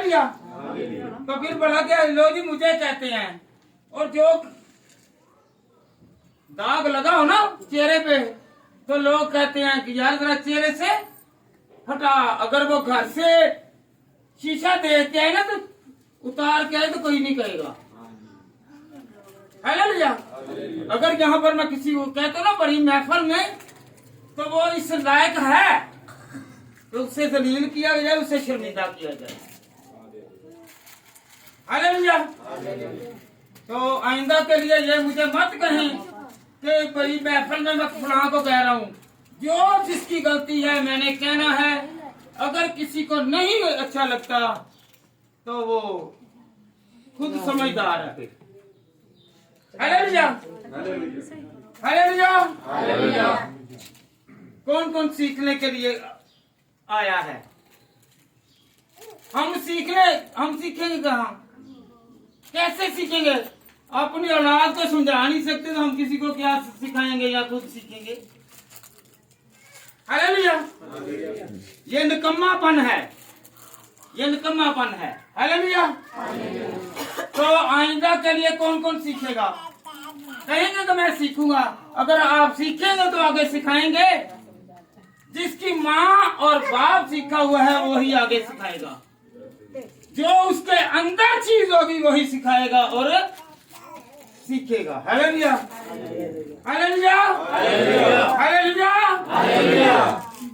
Hallelujah. तो फिर बोला कि लो जी मुझे कहते हैं, और जो दाग लगा हो ना चेहरे पे तो लोग कहते हैं कि यार जरा चेहरे से हटा। अगर वो घर से शीशा देख के आए ना तो उतार के आए तो कोई नहीं कहेगा। हालेलुया। अगर यहाँ पर मैं किसी को कहता ना बड़ी महफिल में तो वो इस लायक है तो उससे जलील किया जाए, उससे शर्मिंदा किया जाए। हालेलुया। तो आइंदा के लिए ये मुझे मत कहें कि बड़ी महफिल में मैं फलां को कह रहा हूँ। जो जिसकी गलती है मैंने कहना है। अगर किसी को नहीं अच्छा लगता तो वो खुद समझदार है। हालेलुया। हालेलुया। हालेलुया। कौन कौन सीखने के लिए आया है? हम सीखेंगे कहाँ? कैसे सीखेंगे? अपनी औलाद को समझा नहीं सकते तो हम किसी को क्या सिखाएंगे या खुद सीखेंगे? हालेलुया। ये निकम्मापन है, ये निकम्मापन है। हालेलुया। तो आइंदा के लिए कौन कौन सीखेगा? कहेंगे तो मैं सीखूंगा। अगर आप सीखेंगे तो आगे सिखाएंगे। जिसकी माँ और बाप सीखा हुआ है वही आगे सिखाएगा। जो उसके अंदर चीज होगी वही सिखाएगा और सीखेगा। हालेलुया। हालेलुया। हालेलुया। हालेलुया।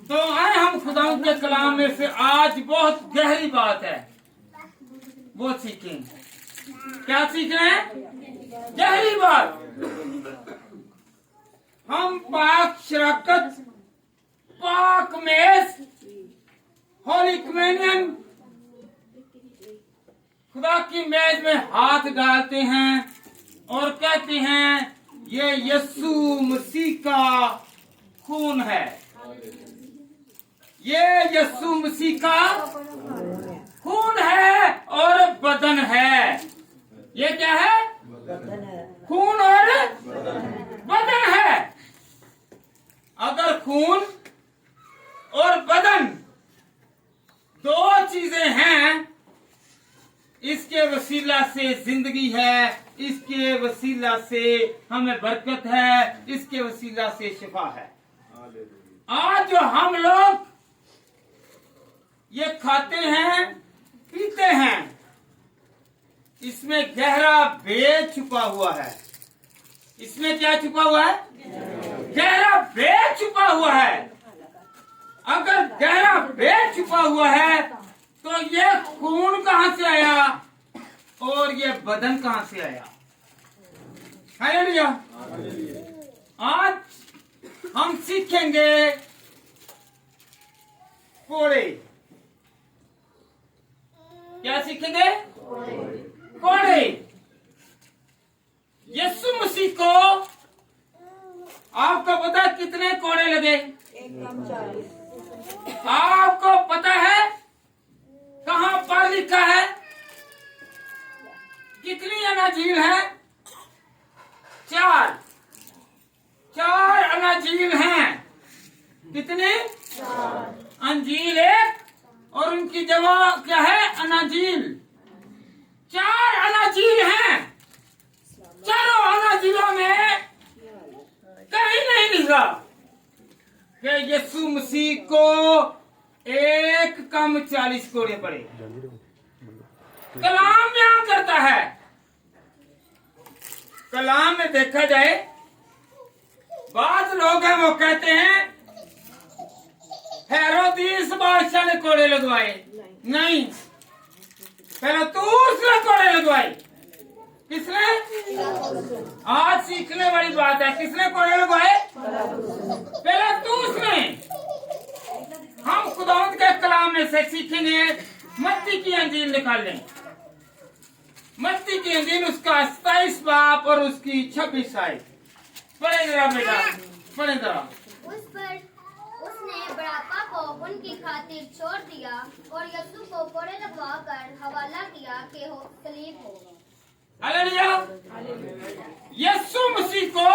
तो आए हम खुदा के कलाम में से आज बहुत गहरी बात है वो सीखेंगे। क्या सीख रहे हैं? गहरी बात। हम पाक शराकत, पाक मेज, होली कम्युनियन, खुदा की मेज में हाथ डालते हैं और कहते हैं ये यीशु मसीह का खून है, ये यीशु मसीह का खून है और बदन है। ये क्या है? खून और बदन है। अगर खून और बदन दो चीजें हैं, इसके वसीला से जिंदगी है, इसके वसीला से हमें बरकत है, इसके वसीला से शिफा है। आज जो हम लोग ये खाते हैं पीते हैं इसमें गहरा भेद छुपा हुआ है। इसमें क्या छुपा हुआ है? गहरा भेद छुपा हुआ है। अगर गहरा भेद छुपा हुआ है तो ये खून कहां से आया और ये बदन कहां से आया? हालेलुया। आज हम सीखेंगे कोड़े। क्या सीखेंगे? कोड़े। यीशु मसीह को आपको पता कितने कोड़े लगे? आपको पता है कहां पर लिखा है? कितनी अनाजील है? 4 अनाजील हैं। कितने? अंजील एक और उनकी जगह क्या है? अनाजील। 4 अनाजील हैं। चारों अनाजीलों में कहीं नहीं लिखा कि यीशु मसीह को एक कम 40 कोड़े पड़े। कलाम बयान करता है। कलाम में देखा जाए बाद लोग हैं वो कहते हैं हेरोदीस बादशाह ने कोड़े लगवाए। नहीं, पहले तू उसने कोड़े लगवाए। किसने? आज सीखने वाली बात है। किसने कोड़े लगवाए? पहले तू उसने। हम खुदावंद के कलाम में से सीखेंगे। मत्ती की अंजील निकाल लें। मत्ती की अंजील उसका 27 बाब और उसकी 26 आयत। पढ़े जरा बेटा, पढ़े जरा। उस पर उसने बुढ़ापा को उनकी खातिर छोड़ दिया और यीशु को कोड़े लगवाकर हवाला किया कि हो सलीब हो। हालेलुया। यीशु मसीह को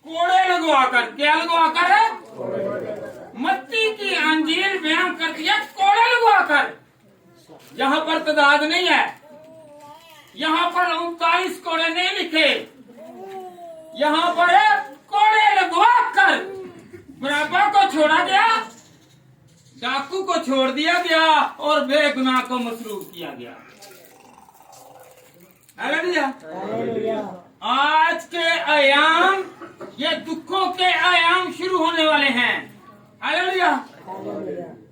कोड़े लगवाकर, क्या लगवाकर है? मत्ती की अंजील बयान कर दिया कोड़े लगवाकर। यहाँ पर तादाद नहीं है, यहाँ पर 39 कोड़े नहीं लिखे, यहाँ पर कोड़े लगवा कर बराबर को छोड़ा गया, डाकू को छोड़ दिया गया और बेगुनाह को मसरूफ किया गया। हालेलुया। आज के आयाम, ये दुखों के आयाम शुरू होने वाले हैं। हालेलुया।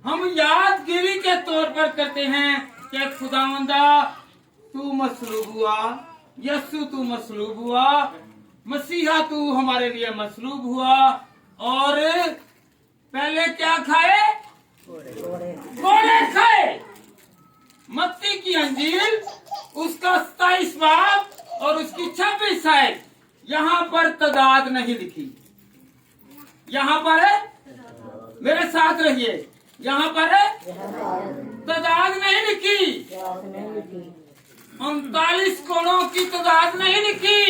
हम यादगिरी के तौर पर करते हैं कि खुदावंदा तू मसलूब हुआ, यस्सु तू मसलूब हुआ, मसीहा तू हमारे लिए मसलूब हुआ, और पहले क्या खाए? कोड़े खाए। मत्ती की अंजील उसका 27 बाब और उसकी 26 आयत, यहाँ पर तादाद नहीं लिखी। यहाँ पर है, मेरे साथ रहिए, यहाँ पर है तादाद नहीं लिखी। 39 कोड़ों की तादाद नहीं लिखी।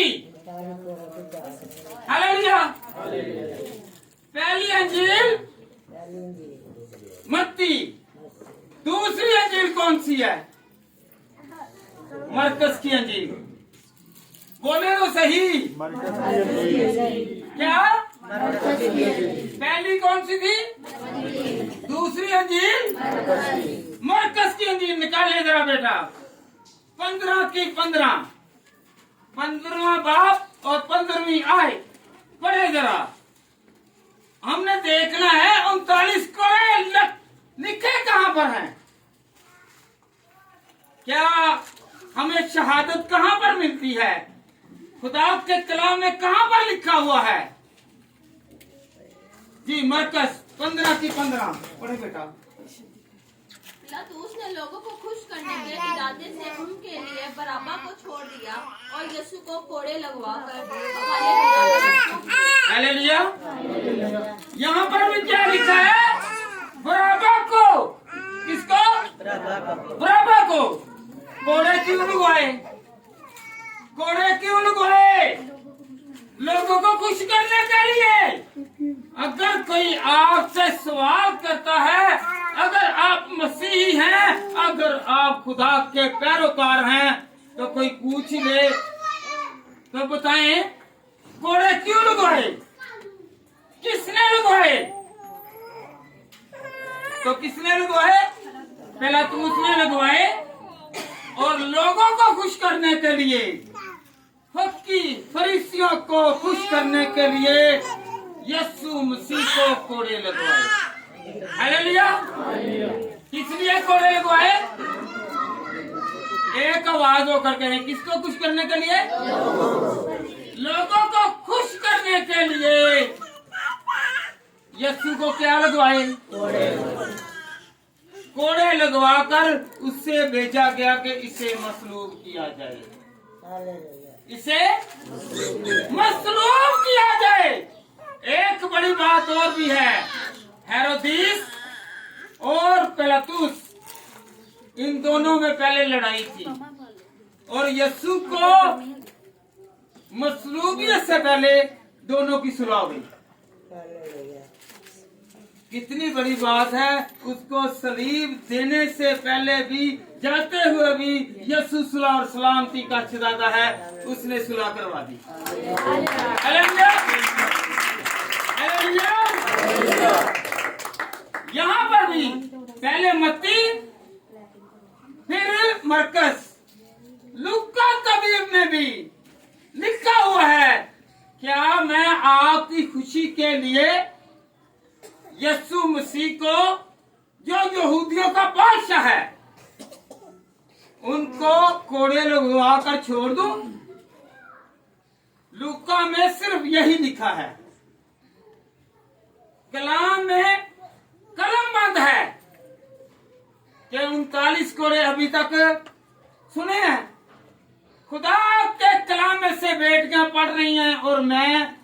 हालेलुया। पहली अंजील मत्ती, दूसरी अंजील कौन सी है? मरकस की अंजील। बोले तो सही। क्या? पहली कौन सी थी? दूसरी अंजील मरकस की अंजील। निकाले जरा बेटा, 15 की 15वां बाप और 15वीं आयत पढ़े जरा। हमने देखना है 39 कोड़े लिखे कहाँ पर हैं। क्या हमें शहादत कहाँ पर मिलती है? खुदा के कलाम में कहाँ पर लिखा हुआ है? जी मरकस 15 की 15 पढ़े बेटा। पिलातुस ने लोगों को खुश करने के इरादे से उनके लिए बराबा को छोड़ दिया और यीशु को कोड़े लगवाकर हवाले किया। हालेलुया। यहाँ पर भी क्या लिखा है? बराबा को। किसको? बराबा को। कोड़े क्यों लगवाए? कोड़े क्यों लगवाए? लोगों को खुश करने के लिए। अगर कोई आपसे सवाल करता है, अगर आप मसीही हैं, अगर आप खुदा के पैरोकार हैं, तो कोई पूछ ले तो बताएं कोड़े क्यों लगवाए? किसने लगवाए? तो किसने लगवाए? पिलातुस ने लगवाए, और लोगों को खुश करने के लिए, फक्की फरीसियों को खुश करने के लिए यीशु मसीह को कोड़े लगवाए। हालेलुया। किस लिए कोड़े लगवाए? एक आवाज होकर कहें, किसको खुश करने के लिए? लोगों को खुश करने के लिए यीशु को क्या लगवाए? कोड़े लगवाकर उससे भेजा गया कि इसे मसलूब किया जाए, इसे मसलूब किया जाए। एक बड़ी बात और भी है, हेरोदिस और पिलातुस, इन दोनों में पहले लड़ाई थी, और यीशु को मसलूबियत से पहले दोनों की सुलह हुई। कितनी बड़ी बात है, उसको सलीब देने से पहले भी, जाते हुए भी यीशु सुलह और सलामती का खिदाता है, उसने सुलह करवा दी। हालेलुया। हालेलुया। यहाँ पर भी पहले मत्ती, फिर मरकस, लूका तबीब में भी लिखा हुआ है, क्या मैं आपकी खुशी के लिए यीशु मसीह को, जो यहूदियों का बादशाह है, उनको कोड़े लगवा कर छोड़ दूं? लूका में सिर्फ यही लिखा है। कलाम में कलम बंद है कि 39 कोड़े अभी तक सुने हैं। खुदा के कलाम में से बेटियां पढ़ रही हैं और मैं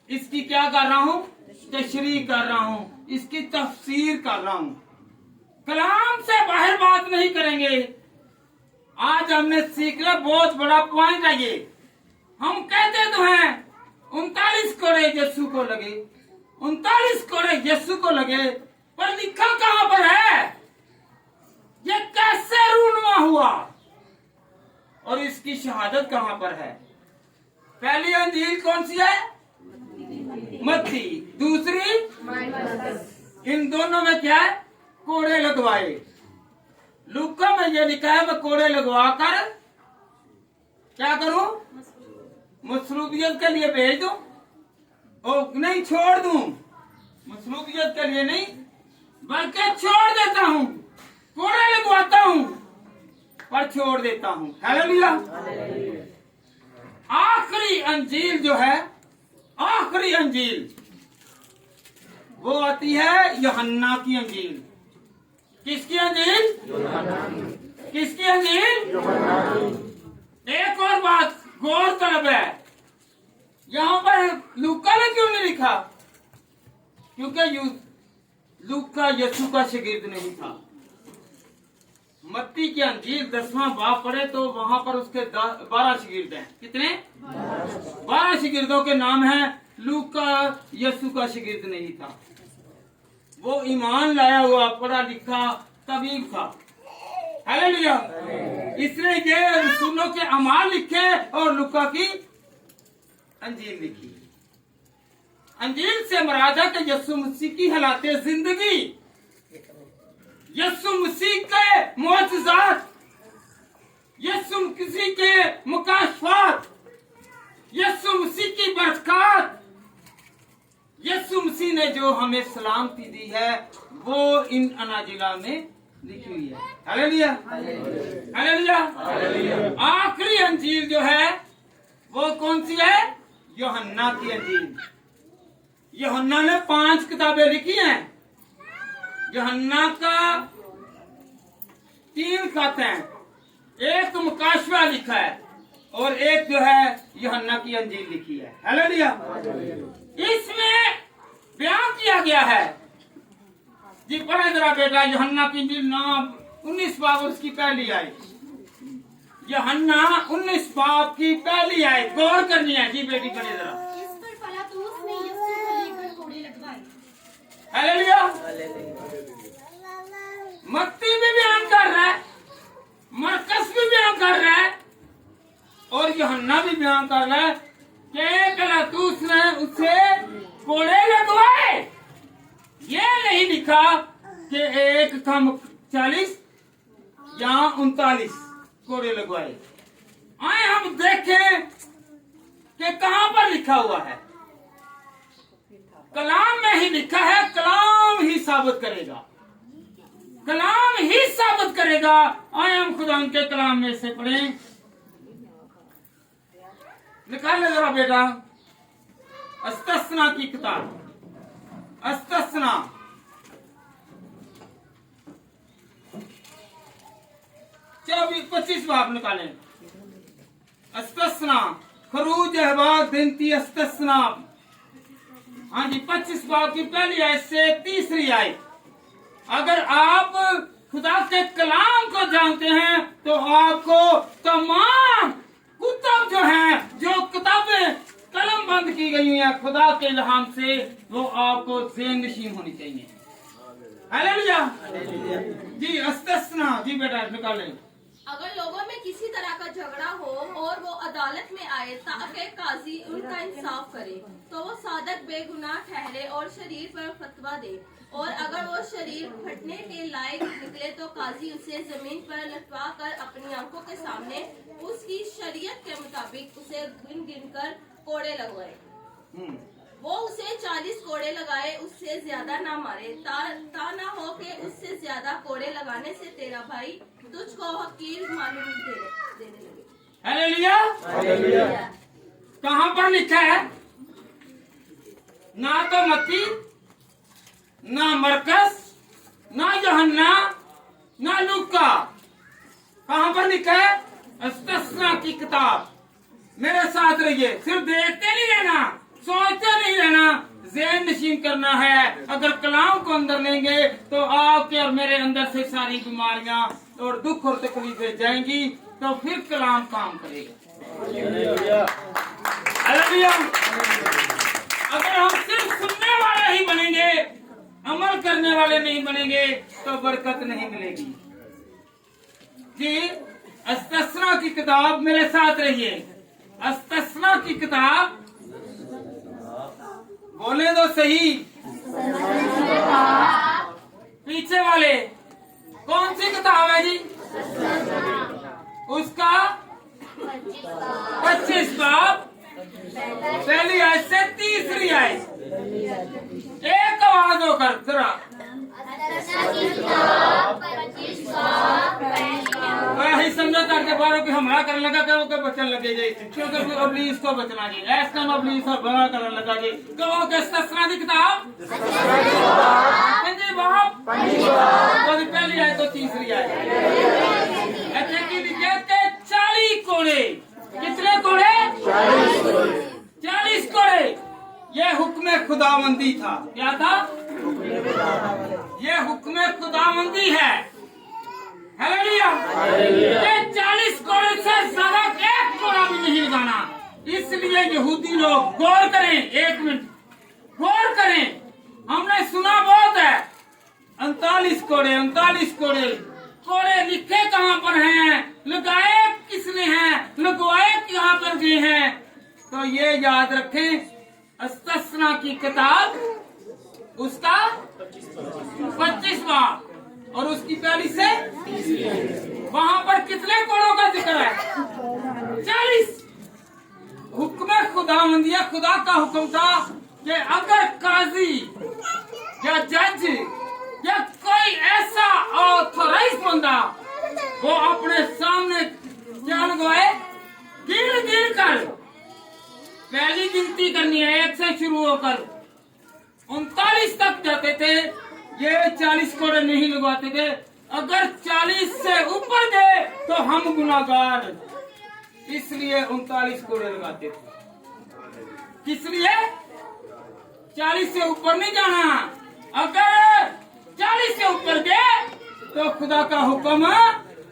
इसकी क्या कर रहा हूँ? तशरीह कर रहा हूँ, इसकी तफसीर कर रहा हूँ। कलाम से बाहर बात नहीं करेंगे। आज हमने सीखना बहुत बड़ा पॉइंट है ये। हम कहते तो हैं 39 कोड़े यीशु को लगे, 39 कोड़े यीशु को लगे, पर लिखा कहाँ पर है? ये कैसे रूनुमा शहादत कहाँ पर है? पहली अंजील कौन सी है? मत्ती। दूसरी, इन दोनों में क्या है? कोड़े लगवाए। लूका में ये लिखा है मैं कोड़े लगवा कर क्या करूं? मसरूबियत के लिए भेज दूं? ओ नहीं, छोड़ दूं। मसरूबियत के लिए नहीं, बल्कि छोड़ देता हूं। कोड़े लगवाता हूं पर छोड़ देता हूं। हालेलुया। आखिरी अंजील जो है, आखिरी अंजील वो आती है यूहन्ना की अंजील। किसकी अंजील? किसकी अंजील? एक और बात गौरतलब है, यहाँ पर लूका ने क्यों नहीं लिखा? क्योंकि लूका यीशु का शागिर्द नहीं था। मत्ती की अंजील 10वां बाब पढ़े तो वहां पर उसके 12 शागिर्द हैं। कितने? 12 शागिर्दों के नाम हैं। लूका यीशु का शागिर्द नहीं था। वो ईमान लाया हुआ पढ़ा लिखा तबीब था। हालेलुया। इसने ये रसूलों के अमाल लिखे और लूका की अंजील लिखी। अंजील से मुराद है कि यीशु मसीह की हालाते जिंदगी, यीशु मसीह के मुअज्जिज़ात, यीशु मसीह के मुकाशफात, यीशु मसीह की बरकत, यीशु मसीह ने जो हमें सलामती दी है वो इन अनाजिला में लिखी हुई है। हालेलुया। हालेलुया। आखिरी अंजील जो है वो कौन सी है? यूहन्ना की अंजील। यूहन्ना ने 5 किताबें लिखी हैं। यूहन्ना का 3 खत हैं। एक मुकाशवा लिखा है और एक जो है यूहन्ना की अंजील लिखी है। हालेलुया। इसमें बयान किया गया है जी, पढ़े जरा बेटा, यूहन्ना की अंजील नाम 19 बाब उसकी पहली आई। यूहन्ना 19 बाब की पहली आई, गौर करनी है जी बेटी, पढ़े जरा। इस पर पिलातुस ने यीशु को लेकर कोड़े लगवाए। हालेलुया। मत्ती भी बयान कर रहा है, मरकस भी बयान कर रहा है और यूहन्ना भी बयान कर रहा है कि पिलातुस ने उसे कोड़े लगवाए। ये नहीं लिखा कि एक कम 40 या 39 कोड़े लगवाए। आए हम देखें कि कहां पर लिखा हुआ है। कलाम में ही लिखा है, कलाम ही साबित करेगा, कलाम ही साबित करेगा। आए हम खुदा के कलाम में से पढ़ें। निकाल ले जरा बेटा, अस्तिस्ना की किताब, अस्तिस्ना 25 बाब निकालें। अस्तिस्ना, खरूज अहबाब बिनती अस्तिस्ना, हाँ जी, 25 बाब की पहली आयत से तीसरी आयत। अगर आप खुदा के कलाम को जानते हैं तो आपको तमाम कुतब जो हैं, जो किताबें कलम बंद की गई हैं खुदा के इल्हाम से, वो आपको ज़हन नशीन होनी चाहिए। हालेलुया जी। अस्तिस्ना जी बेटा निकालें। अगर लोगों में किसी तरह का झगड़ा हो और वो अदालत में आए ताकि काजी उनका इंसाफ करे, तो वो सादक बेगुनाह ठहरे और शरीर पर फतवा दे। और अगर वो शरीर फटने के लायक निकले तो काजी उसे जमीन पर लटवा कर अपनी आंखों के सामने उसकी शरीयत के मुताबिक उसे गिन गिन कर कोड़े लगवाए। वो उसे 40 कोड़े लगाए, उससे ज्यादा ना मारे, ता ना हो कि उससे ज्यादा कोड़े लगाने से तेरा भाई तुझको हकीर मालूम देने लगे। हालेलुया। कहाँ पर लिखा है? ना तो मत्ती, ना मरकस, ना यूहन्ना, ना लूका। कहाँ पर लिखा है? अस्तिस्ना की किताब। मेरे साथ रहिए, सिर्फ देखते नहीं रहना, सोचते नहीं रहना, ज़हन नशीन करना है। अगर कलाम को अंदर लेंगे तो आपके और मेरे अंदर से सारी बीमारियां और दुख और तकलीफें जाएंगी, तो फिर कलाम काम करेगा। हालेलुया। अगर हम सिर्फ सुनने वाले ही बनेंगे, अमल करने वाले नहीं बनेंगे, तो बरकत नहीं मिलेगी जी। अस्तिस्ना की किताब, मेरे साथ रहिए। अस्तिस्ना की किताब, बोले तो सही। पीछे वाले कौन सी किताब है जी? उसका 25 बाब, पहली आयत से तीसरी आयत। एक आवाज होकर जरा वही समझौता के बारे की हमला करने लगा क्या वो बचन लगे जाए क्योंकि अबलीस को बचना जी ऐसा में अबलीस और बड़ा करने लगा जी तो वो किस्सा दी किताब बाप पहली आए तो तीसरी आए अच्छा की कहते 40 कोड़े। कितने कोड़े? 40 कोड़े। ये हुक्म खुदाबंदी था। क्या था? ये हुक्म खुदाबंदी है। हालेलुया। ये 40 कोड़े से ज्यादा एक कोड़ा भी नहीं लगाना। इसलिए यहूदी लोग गौर करें, 1 मिनट गौर करें। हमने सुना बहुत है 39 कोड़े, 39 कोड़े। कोड़े लिखे कहाँ पर हैं, लगाए किसने हैं, लगवाए कहाँ पर गए हैं? तो ये याद रखें, अस्तिस्ना की किताब उसका 25वां और उसकी पहली से वहां पर कितने कोड़ों का जिक्र है? 40। हुक्म खुदावंदिया, खुदा का हुक्म था कि अगर काजी या जज या कोई ऐसा ऑथराइज बंदा वो अपने सामने क्या लगवाए, गिन गिन कर पहली गिनती करनी है 1 से शुरू होकर 39 तक जाते थे। ये 40 कोड़े नहीं लगवाते थे। अगर 40 से ऊपर गए तो हम गुनाहगार, इसलिए 39 कोड़े लगाते थे। किस लिए? 40 से ऊपर नहीं जाना। अगर 40 से ऊपर गए तो खुदा का हुक्म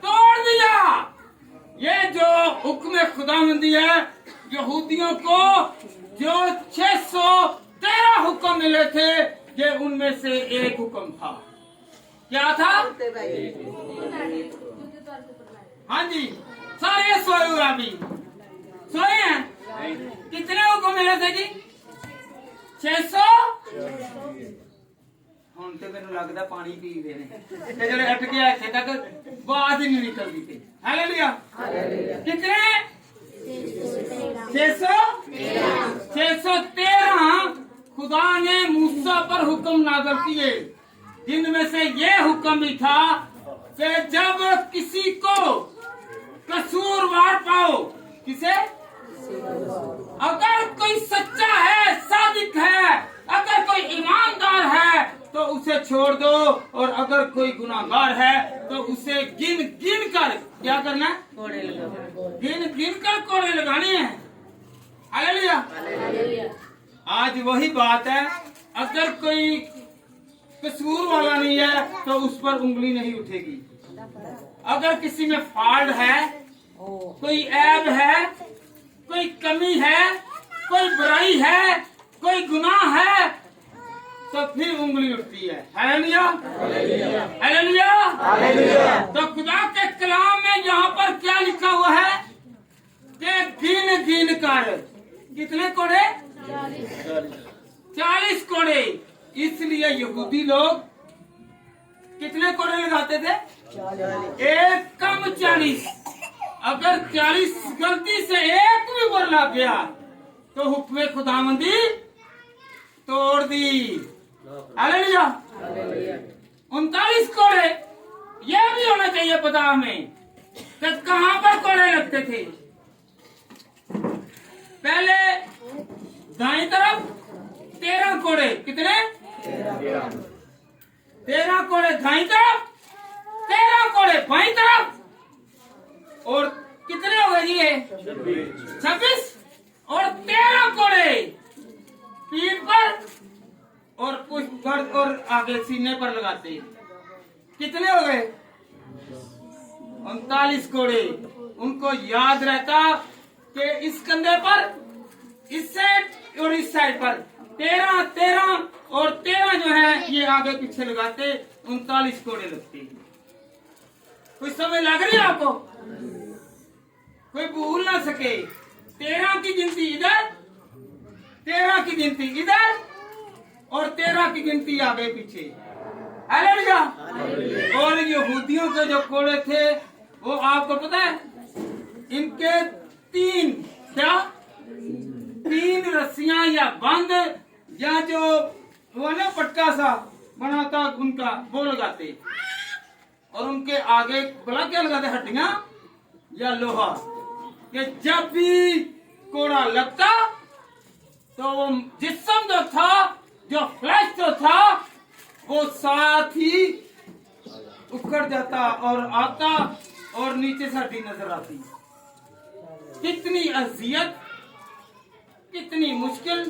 तोड़ दिया। ये जो हुक्म खुदाबंदी है, यहूदियों को जो 613 हुक्म मिले थे, ये उनमें से एक हुक्म था। क्या था? हाँ जी, सारे सोए हुए अभी सोए हैं। कितने हुक्म मिले थे जी? 600। ਹੁਣ ਤੇ ਮੈਨੂੰ ਲੱਗਦਾ ਪਾਣੀ ਪੀਂਦੇ ਨੇ ਤੇ ਜਿਹੜੇ ਹਟ ਗਿਆ ਇੱਥੇ ਤੱਕ ਬਾਤ ਹੀ ਨਹੀਂ ਨਿਕਲਦੀ ਤੇ ਹਾਲੇਲੂया। कितने? 613 खुदा ने मूसा पर हुक्म नाज़िल किए, जिनमें से ये हुक्म भी था कि जब किसी को कसूरवार पाओ, किसे? अगर कोई सच्चा है, सादिक है, अगर कोई ईमानदार है तो उसे छोड़ दो, और अगर कोई गुनाहगार है तो उसे गिन गिन कर क्या करना है? कोड़े लगाना। गिन गिन कर कोड़े लगाने हैं। हालेलुया। आज वही बात है, अगर कोई कसूर वाला नहीं है तो उस पर उंगली नहीं उठेगी। अगर किसी में फॉल्ट है, कोई ऐब है, कोई कमी है, कोई बुराई है, कोई गुनाह है, तो फिर उंगली उठती है। Hallelujah, hallelujah, hallelujah. तो खुदा के कलाम में यहाँ पर क्या लिखा हुआ है कि गिन गिन कर कितने कोड़े? 40 कोड़े। इसलिए यहूदी लोग कितने कोड़े लगाते थे? एक कम 40। अगर 40 गलती से एक भी बोल लग गया तो हुक्म खुदाबंदी तोड़ दी। हालेलुया। 39 कोड़े। यह भी होना चाहिए पता हमें कि कहां पर कोड़े लगते थे। पहले दाईं तरफ 13 कोड़े। कितने? 13 कोड़े दाईं तरफ, 13 कोड़े बाईं तरफ, और कितने हो गए जी? ये 26। और 13 कोड़े पीठ पर और कुछ गर्द और आगे सीने पर लगाते। कितने हो गए? 39 कोड़े। उनको याद रहता कि इस कंधे पर, इस साइड और इस साइड पर 13 13 और 13 जो है ये आगे पीछे लगाते। 39 कोड़े लगते। कुछ समझ लग रही है आपको? कोई भूल ना सके। 13 की गिनती इधर, 13 की गिनती इधर और 13 की गिनती आगे पीछे। हालेलुया। और यहूदियों के जो कोड़े थे वो आपको पता है, इनके 3 रस्सियां या बंद या जो वो ना पटका सा बनाता उनका वो लगाते, और उनके आगे भला क्या लगाते, हड्डियां या लोहा, कि जब भी कोड़ा लगता तो वो जिस्म जो था, जो फ्लैश जो था, वो साथ ही उखड़ जाता और आता और नीचे से हड्डी नजर आती। कितनी अजियत, कितनी मुश्किल,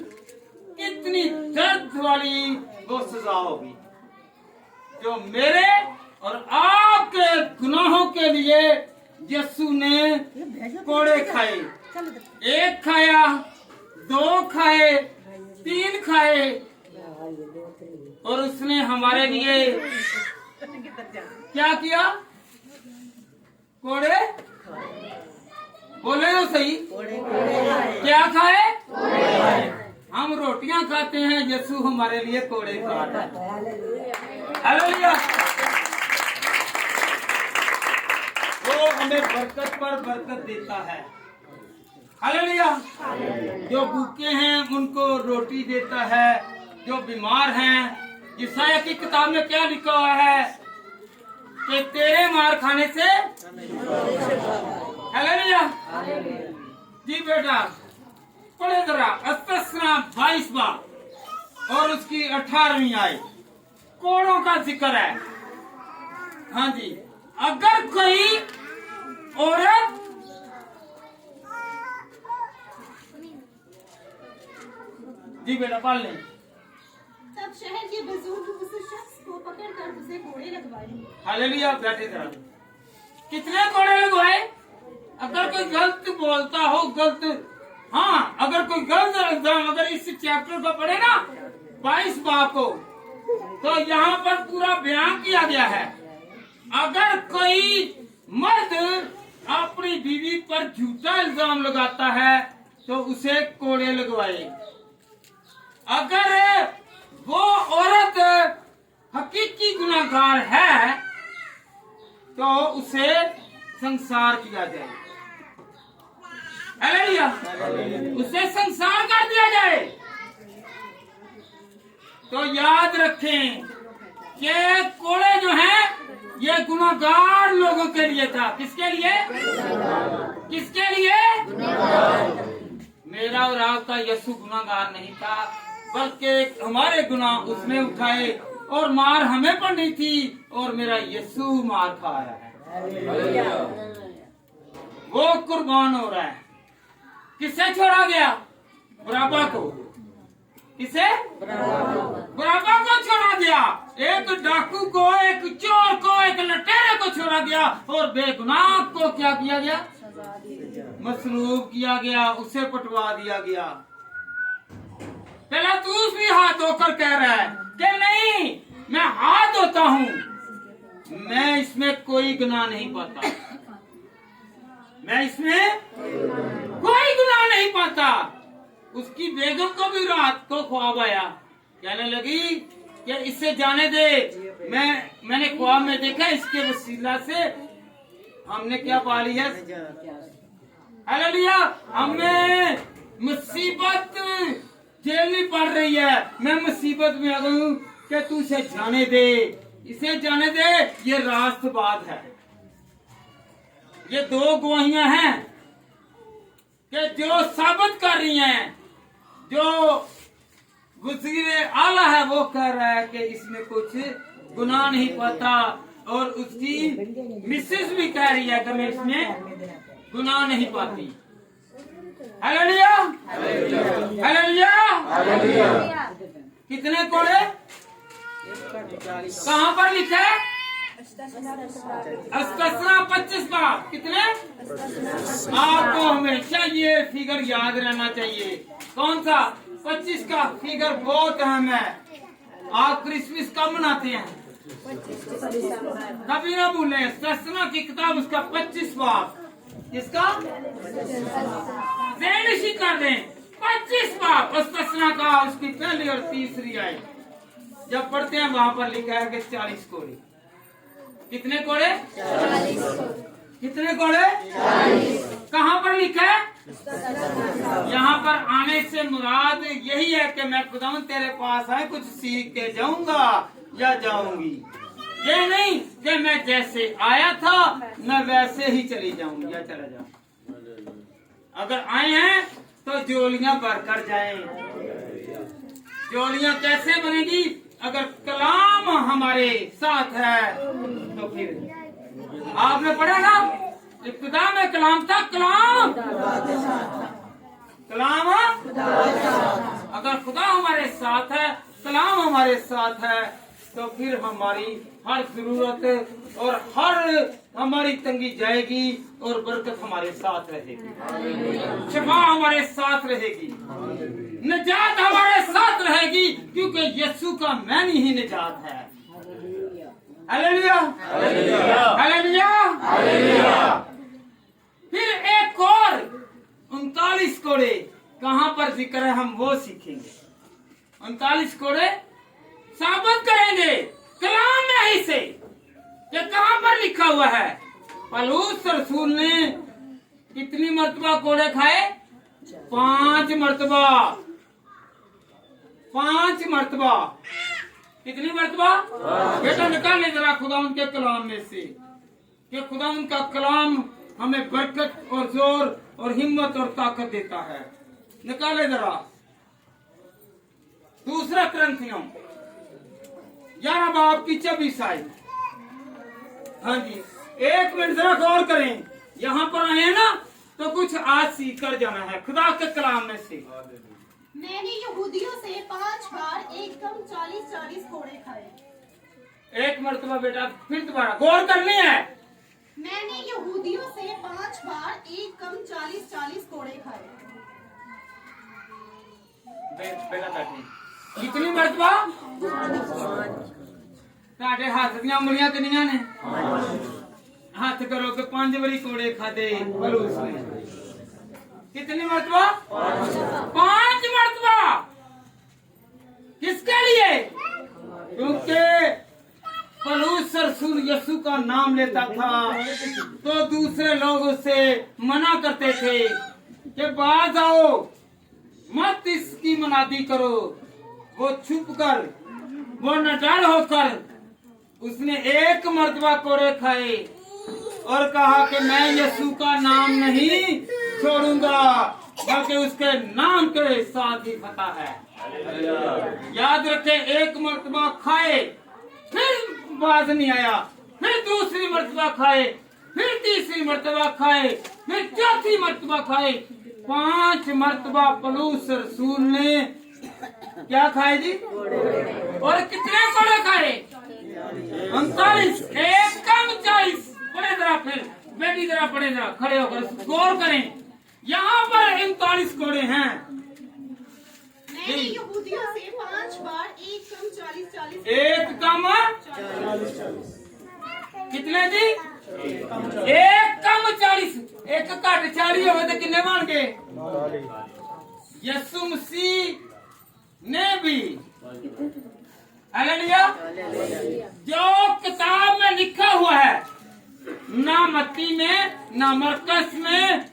कितनी दर्द वाली वो सजा होगी जो मेरे और आपके गुनाहों के लिए यीशु ने कोड़े खाए। 1 खाया, 2 खाए, 3 खाए, और उसने हमारे लिए क्या किया? कोड़े, बोले तो सही, क्या खाए? हम रोटियां खाते हैं, यीशु हमारे लिए कोड़े खाता है। हालेलुया। वो हमें बरकत पर बरकत देता है। हालेलुया। जो भूखे हैं उनको रोटी देता है, जो बीमार हैं, यशायाह की किताब में क्या लिखा हुआ है कि तेरे मार खाने से। हालेलुया। जी बेटा पढ़े जरा, अस्तेस्ना 22 बार और उसकी 18वीं आयत, कोड़ों का जिक्र है। हाँ जी, अगर कोई औरत जी बेटा पढ़ लें। तब शहर के बुजुर्ग उस शख्स को पकड़कर उसे कोड़े लगवाए। हालेलुया। बैठे जरा, कितने कोड़े लगवाए? अगर कोई गलत बोलता हो, गलत, हाँ, अगर कोई गलत एग्जाम, अगर इस चैप्टर को पढ़े ना 22 बार को, तो यहाँ पर पूरा बयान किया गया है। अगर कोई मर्द अपनी बीवी पर झूठा इल्जाम लगाता है तो उसे कोड़े लगवाए। अगर वो औरत हकीकी गुनाहगार है तो उसे संसार किया जाए। हालेलुया। उसे संसार कर दिया जाए। तो याद रखें कि कोड़े जो हैं ये गुनाहगार लोगों के लिए था। किसके लिए? किसके लिए? मेरा और आपका यीशु गुनाहगार नहीं था, बल्कि हमारे गुनाह उसने उठाए और मार हमें पड़नी थी, और मेरा यीशु मार खा रहा है। वो कुर्बान हो रहा है। किसे छोड़ा गया? बराबा को। किसे? बराबा को छोड़ा गया। एक डाकू को, एक चोर को, एक लटेरे को छोड़ा गया, और बेगुनाह को क्या किया गया? मसलूब किया गया, उसे पटवा दिया गया। पिलातुस भी हाथ धोकर कह रहा है कि नहीं, मैं हाथ धोता हूँ, मैं इसमें कोई गुनाह नहीं पाता, मैं इसमें कोई गुनाह नहीं पाता। उसकी बेगम को भी रात को ख्वाब आया, कहने लगी कि इससे जाने दे, मैंने ख्वाब में देखा, इसके वसीला से हमने क्या पा ली है? हालेलुया। हमें मुसीबत झेलनी पड़ रही है। मैं मुसीबत में आ गई हूँ कि तू इसे जाने दे, इसे जाने दे। ये रास्तबाज है। ये 2 गवाहियां हैं कि जो साबित कर रही हैं, जो वज़ीर आला है वो कह रहा है कि इसमें कुछ गुनाह नहीं पाता, और उसकी मिसेस भी कह रही है कि मैं इसमें गुनाह नहीं पाती। हालेलुया। हालेलुया। कितने कोड़े? कहाँ पर लिखा है? अस्तेस्ना 25 का। कितने? आपको हमेशा ये फिगर याद रहना चाहिए। कौन सा? 25 का फिगर बहुत अहम है। आप क्रिसमस कब मनाते हैं? कभी ना भूलें, अस्तेस्ना की किताब उसका 25 बाब, किसका? जेलिशी कर दें। 25 बार प्रश्न का उसकी पहली और तीसरी आयत जब पढ़ते हैं वहां पर लिखा है कि 40 कोड़े। कितने कोड़े? 40। कितने कोड़े? 40। कहाँ पर लिखा है? यहाँ पर आने से मुराद यही है कि मैं खुदावन तेरे पास आए कुछ सीख के जाऊंगा या जाऊंगी। ये नहीं कि मैं जैसे आया था मैं वैसे ही चली जाऊंगी या चला जाऊं। अगर आए हैं तो जोलियां भरकर जाएं। जोलियां कैसे बनेगी? अगर कलाम हमारे साथ है तो फिर आपने पढ़ा ना, इब्तिदा में कलाम था। कलाम अगर खुदा हमारे साथ है, कलाम हमारे साथ है, तो फिर हमारी हर जरूरत और हर हमारी तंगी जाएगी और बरकत हमारे साथ रहेगी, शिफा हमारे साथ रहेगी, निजात हमारे साथ रहेगी, क्योंकि यीशु का मैन ही निजात है। Hallelujah, hallelujah, hallelujah. फिर एक और 39 कोड़े कहाँ पर जिक्र है, हम वो सीखेंगे। 39 कोड़े साबित करेंगे कलाम में ही से कि कहाँ पर लिखा हुआ है। पौलुस रसूल ने कितनी मर्तबा कोड़े खाए? 5 मर्तबा। 5 मर्तबा। कितनी मर्तबा? बेटा निकालने जरा खुदा उनके कलाम में से कि खुदा उनका कलाम हमें बरकत और जोर और हिम्मत और ताकत देता है। निकाले जरा दूसरा क्रंथियों 11 बाब की 24 आयत। हाँ जी, 1 मिनट जरा गौर करें। यहाँ पर आए ना तो कुछ आज सीख कर जाना है खुदा के कलाम में से। मैंने यहूदियों से 5 बार एकदम 40 कोड़े खाए। 1 मरतबा बेटा फिर दोबारा गौर करनी है। मैंने यहूदियों से 5 बार एकदम 40 कोड़े खाए। बेटा बैठे। कितनी मरतबा? ताटे हाथ दियां उंगलियां कितनियां ने? हाथ करो कि 5 बारी कोड़े खादे पौलुस ने। कितनी मरतबा? 5 मरतबा। किसके लिए? क्योंकि पौलुस रसूल यीशु का नाम लेता था तो दूसरे लोग उससे मना करते थे कि बाज आओ, मत इसकी मनादी करो। वो छुप कर, वो नडर होकर उसने 1 मर्तबा कोड़े खाए और कहा कि मैं यीशु का नाम नहीं छोड़ूंगा, बल्कि उसके नाम के साथ ही फतह है। याद रखे, 1 मर्तबा खाए, फिर बाज नहीं आया, फिर दूसरी मर्तबा खाए, फिर तीसरी मर्तबा खाए, फिर चौथी मर्तबा खाए। 5 मर्तबा पौलुस रसूल ने क्या खाए जी? और कितने कोड़े खाए? 39। 1 कम 40। पढ़े जरा, फिर बेटी जरा पढ़े जरा, खड़े होकर गौर करें। यहाँ पर 39 कोड़े हैं। मैंने यहूदियों से 5 बार एकदम 40 1 कम 40। कितने जी? 1 कम 40। 1 घट 40 हो तो कितने बन गए? यीशु मसीह ने भी, हालेलुया, जो किताब में लिखा हुआ है, ना मत्ती में, ना मरकस में,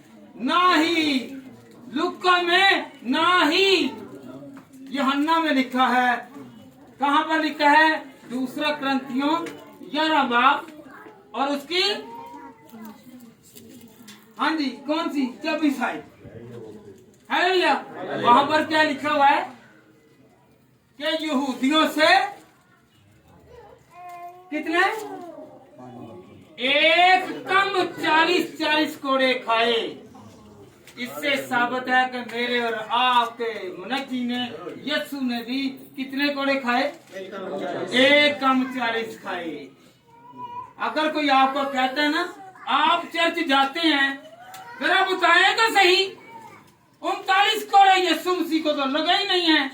ना ही लुका में, ना ही यूहन्ना में लिखा है। कहाँ पर लिखा है? दूसरा क्रंथियों 11 बाब और उसकी, हाँ जी, कौन सी? 24 आयत। हालेलुया। वहां पर क्या लिखा हुआ है कि यहूदियों से कितने? 1 कम 40 कोड़े खाए। इससे साबित है कि मेरे और आपके मुनज्जी ने, यीशु ने भी कितने कोड़े खाए? 1 कम 40 खाए। अगर कोई आपको कहता है ना, आप चर्च जाते हैं, जरा बताएं तो सही, 39 कोड़े यीशु मसीह को तो लगा ही नहीं है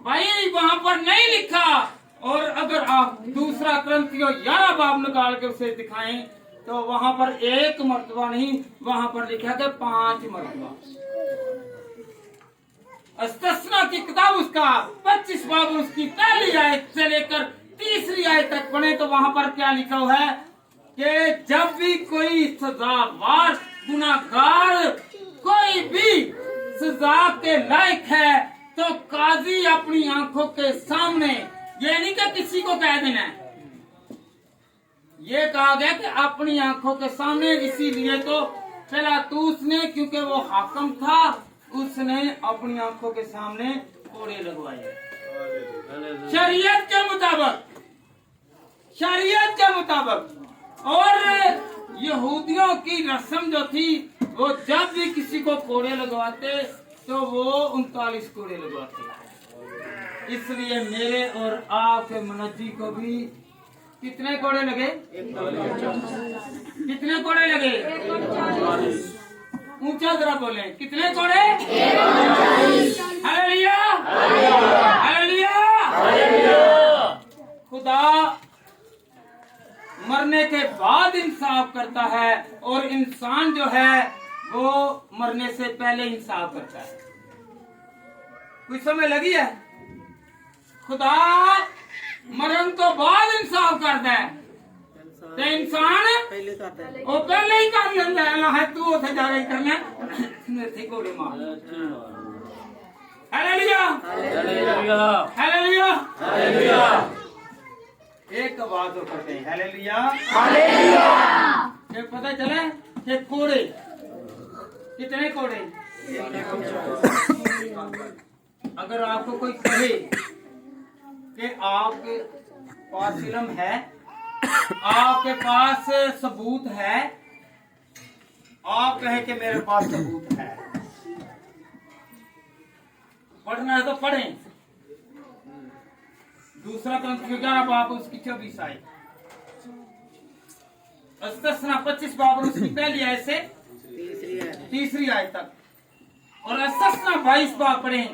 भाई, वहां पर नहीं लिखा। और अगर आप दूसरा क्रंथियों 11 बाब निकाल के उसे दिखाएं तो वहां पर एक मर्तबा नहीं, वहां पर लिखा कि 5 मर्तबा। इस्तिस्ना की किताब उसका 25 बाब उसकी पहली आयत से लेकर तीसरी आयत तक पढ़े तो वहां पर क्या लिखा हुआ है कि जब भी कोई सजावार गुनाहगार कोई भी सजा के लायक है तो काजी अपनी आंखों के सामने, ये नहीं कि किसी को कह देना है, ये कहा गया कि अपनी आंखों के सामने। इसीलिए तो पिलातूस ने, क्योंकि वो हाकम था, उसने अपनी आंखों के सामने कोड़े लगवाए शरीयत के मुताबिक, शरीयत के मुताबिक। और यहूदियों की रस्म जो थी वो जब भी किसी को कोड़े लगवाते तो वो 39 कोड़े लगवाते। इसलिए मेरे और आपके मुनज्जी को भी कितने कोड़े लगे? कितने कोड़े लगे? ऊंचा जरा बोले, कितने कोड़े? Hallelujah, hallelujah. खुदा मरने के बाद इंसाफ करता है और इंसान जो है वो मरने से पहले इंसाफ करता है। कुछ समय लगी है? खुदा मरण तो बाद इंसाफ करता है तो इंसान वो पहले ही कर लेता है। तू उसे जा रही करना मेरे को मार। Hallelujah, hallelujah, hallelujah. एक बात तो करते हैं, हालेलुया, हालेलुया। ये पता चले कि कोड़े कितने कोड़े? अगर आपको कोई कहे कि आपके पास इल्म है, आपके पास सबूत है, आप कहे कि मेरे पास सबूत है, पढ़ना है तो पढ़ें। दूसरा कंफ्यूजन अब आप उसकी 24 आयत, इस्तिस्ना 25 बाब उसकी पहली आयत से तीसरी आयत तक, और इस्तिस्ना 22 बाब पढ़ें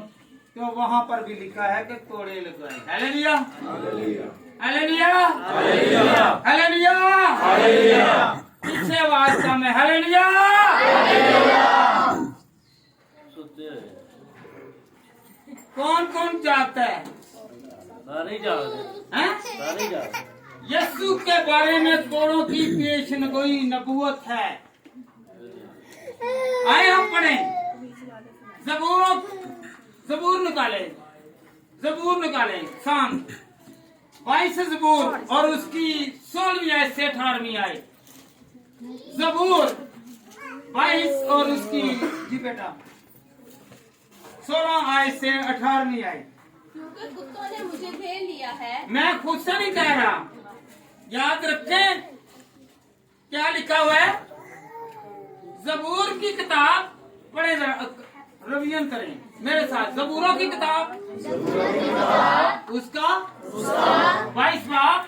तो वहां पर भी लिखा है कि कोड़े लगवाए। Hallelujah, hallelujah, hallelujah, hallelujah, hallelujah. पीछे आवाज कम है, हालेलुया, हालेलुया। कौन कौन चाहता है? नहीं जा यीशु के बारे में कोड़ों की पेशन गोई नबूवत है। आए हम पढ़े जबूर निकाले, जबूर निकाले शाम 22 जबूर और उसकी 16वीं आयत से 18वीं आयत। जबूर 22 और उसकी जी बेटा 16 आयत से 18वीं आयत। क्योंकि कुत्तों ने मुझे घेर लिया है। मैं खुद से नहीं कह रहा, याद रखें क्या लिखा हुआ है। जबूर की किताब पढ़े, रिवीजन करें मेरे साथ। जबूरों की किताब उसका 22 बाब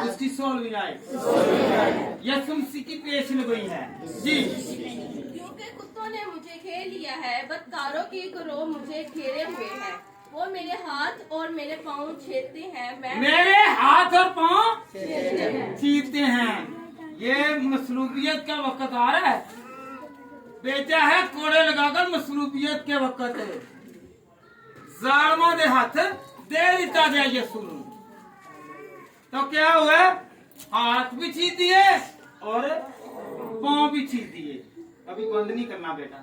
उसकी 16वीं आयत। यीशु मसीह की पेशन गोई है जी। क्योंकि कुत्तों ने मुझे घेर लिया है, बदकारों की गिरोह मुझे घेरे हुए है। वो मेरे हाथ और मेरे पाँव छेदते हैं। मैं मेरे हाथ और पाँव छीनते हैं। ये मसलूबियत का वक्त आ रहा है, बेचा है कोड़े लगाकर मसलूबियत के वक्त जालमा दे हाथ दे दिता गया यीशु ने। तो क्या हुआ? हाथ भी छीन दिए और पाँव भी छीन दिए। अभी बंद नहीं करना बेटा।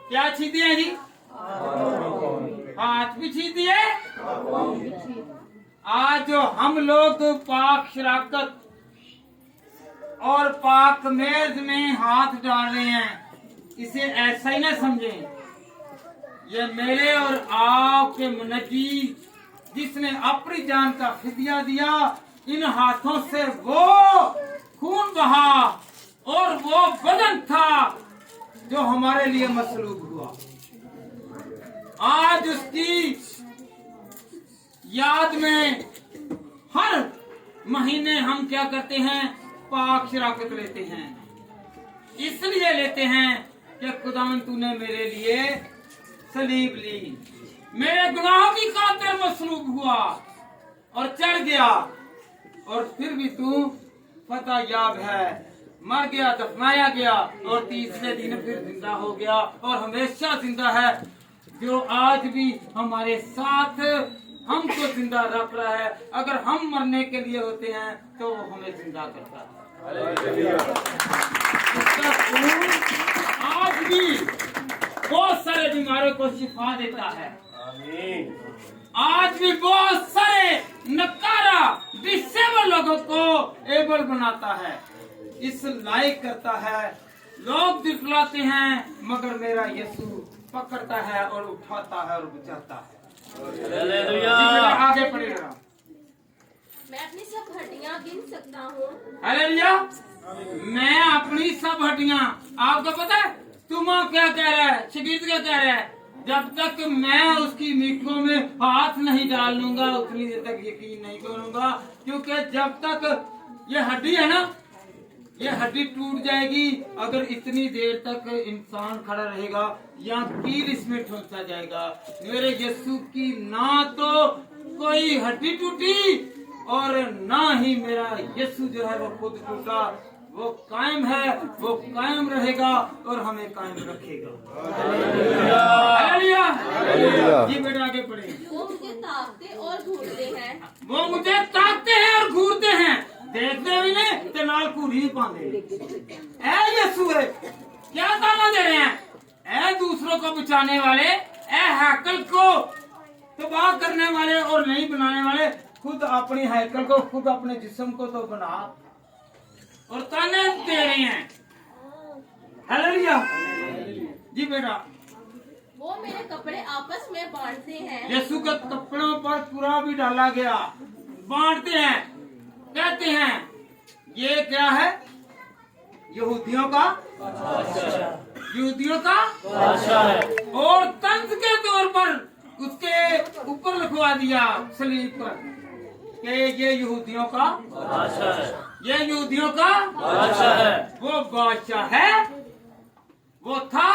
क्या छीन दिए जी? हाथ भी छीन दिए। आज जो हम लोग पाक शराकत और पाक मेज में हाथ डाल रहे हैं, इसे ऐसा ही ना समझें। ये मेरे और आपके मुनज्जी जिसने अपनी जान का फिदिया दिया, इन हाथों से वो खून बहा और वो बदन था जो हमारे लिए मसलूब हुआ। आज उसकी याद में हर महीने हम क्या करते हैं? पाक शराकत लेते हैं। इसलिए लेते हैं कि खुदावन तूने मेरे लिए सलीब ली, मेरे गुनाहों की खातिर मसलूब हुआ और चढ़ गया, और फिर भी तू फतह याब है, मर गया, दफनाया गया और तीसरे दिन फिर जिंदा हो गया और हमेशा जिंदा है, जो आज भी हमारे साथ हमको जिंदा रख रहा है। अगर हम मरने के लिए होते हैं तो वो हमें जिंदा करता है। उसका खून आज भी बहुत सारे बीमारों को शिफा देता है। आज भी बहुत सारे नकारा डिसेबल लोगों को एबल बनाता है, इस लायक करता है। लोग दिखलाते हैं मगर मेरा यीशु पकड़ता है और उठाता है और बचाता है। आगे पढ़ेगा। मैं अपनी सब हड्डियां गिन सकता हूँ। हालेलुया। मैं अपनी सब हड्डियां, आपको पता है तुम क्या कह रहा है, शगीद क्या कह रहा है, जब तक मैं उसकी मीठों में हाथ नहीं डाल लूंगा उतनी देर तक यकीन नहीं करूंगा, क्योंकि जब तक ये हड्डी है ना, ये हड्डी टूट जाएगी अगर इतनी देर तक इंसान खड़ा रहेगा या कील इसमें ठुलसा जाएगा। मेरे यीशु की ना तो कोई हड्डी टूटी और ना ही मेरा यीशु जो है वो खुद टूटा। वो कायम है, वो कायम रहेगा और हमें कायम रखेगा। हालेलुया। जी बेटा आगे पढ़े। वो मुझे ताकते और घूरते हैं। वो मुझे ताकते हैं और घूरते हैं, देखते भी नहीं ते नाल घूरी पाते। ऐ यीशु है, क्या ताना दे रहे हैं? ऐ दूसरों को बचाने वाले, ऐ हैकल को तबाह करने वाले और नहीं बनाने वाले, खुद अपनी हैकल को, खुद अपने जिस्म को तो बना और ताने दे रहे हैं। हालेलुया। जी बेटा। वो मेरे कपड़े आपस में बांटते हैं। यीशु के कपड़ों पर पूरा भी डाला गया, बांटते हैं, कहते हैं ये क्या है? यहूदियों का है और तंज के तौर पर उसके ऊपर लिखवा दिया सलीब पर कि ये यहूदियों का है, ये यहूदियों का है। वो बादशाह है, वो था,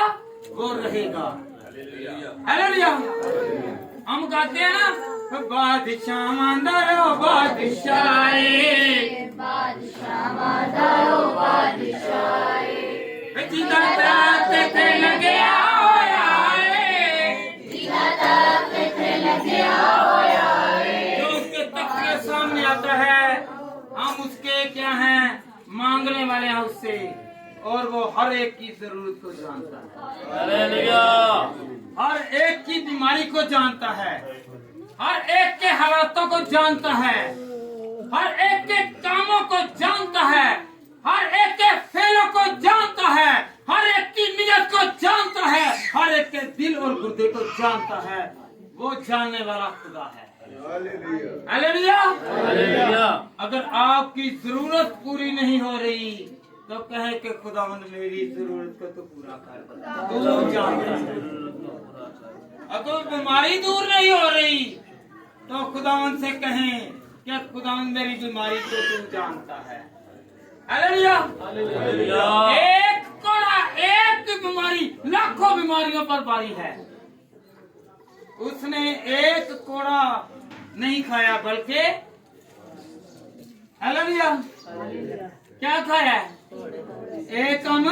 वो रहेगा। हालेलुया। हम गाते हैं ना, बादशाह मांदारो बादशाह, जिंदा ताकते थे लगे जो उसके तख्त के सामने आता है, हम उसके क्या हैं, मांगने वाले हैं उससे, और वो हर एक की जरूरत को जानता है। हालेलुया। हर एक की बीमारी को जानता है, हर एक के हालातों को जानता है, हर एक के कामों को जानता है, हर एक के फेलों को जानता है, हर एक की नियत को जानता है, हर एक के दिल और गुर्दे को जानता है। वो जानने वाला खुदा है। हालेलुया। अगर आपकी जरूरत पूरी नहीं हो रही तो कहे कि खुदावंद मेरी जरूरत को तो पूरा कर, तू जानता है। अगर बीमारी दूर नहीं हो रही तो खुदावंद से कहें कि खुदावंद मेरी बीमारी को तू जानता है। हालेलुया। एक कोड़ा, एक बीमारी लाखों बीमारियों पर भारी है। उसने एक कोड़ा नहीं खाया बल्कि हालेलुया क्या खाया? एक कम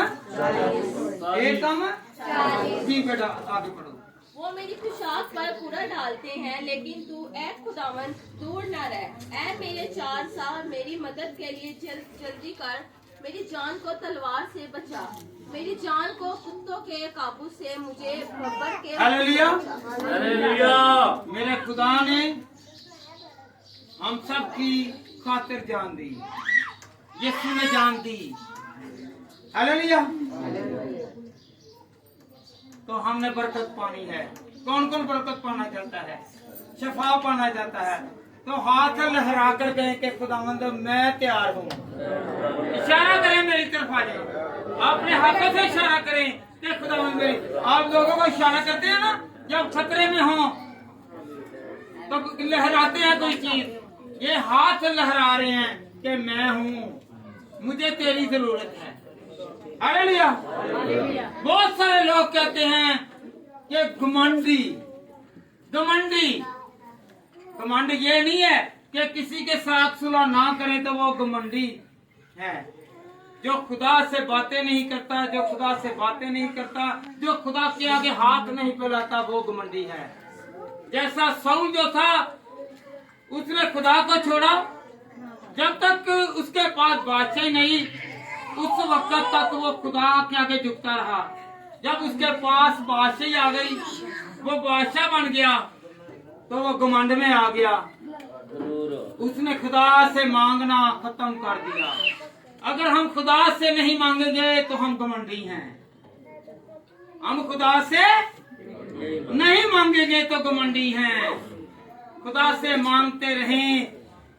जी बेटा आगे बढ़ो। वो मेरी पोशाक पर पूरा डालते हैं, लेकिन तू ऐ खुदावन दूर न रह। ऐ मेरे 4 साल मेरी मदद के लिए जल्दी कर, मेरी जान को तलवार से बचा, मेरी जान को कुत्तों के काबू से, मुझे बब्बर के। हालेलुया। मेरे खुदा ने हम सब की खातिर जान दी, यीशु ने जान दी। हालेलुया। तो हमने बरकत पानी है। कौन कौन बरकत पाना चाहता है? शफा पाना चाहता है तो हाथ लहरा कर कहें कि खुदावंद मैं तैयार हूँ। इशारा करें मेरी तरफ आ जाए, अपने हाथों से इशारा करें कि खुदावंद मेरी। आप लोगों को इशारा करते हैं ना, जब खतरे में हो तो लहराते हैं कोई चीज, ये हाथ लहरा रहे हैं कि मैं हूँ, मुझे तेरी जरूरत है। हालेलुया। बहुत सारे लोग कहते हैं कि घमंडी घमंड ये नहीं है कि किसी के साथ सुलह ना करें तो वो घमंडी है। जो खुदा से बातें नहीं करता, जो खुदा से बातें नहीं करता, जो खुदा के आगे हाथ नहीं फैलाता, वो घमंडी है। जैसा साउल जो था, उसने खुदा को छोड़ा, जब तक उसके पास बादशाह नहीं, उस वक्त तक वो खुदा के आगे झुकता रहा। जब उसके पास बादशाही आ गई, वो बादशाह बन गया, तो वो घमंड में आ गया। उसने खुदा से मांगना खत्म कर दिया। अगर हम खुदा से नहीं मांगेंगे तो हम घमंडी हैं। हम खुदा से नहीं मांगेंगे तो घमंडी हैं। खुदा से मांगते रहें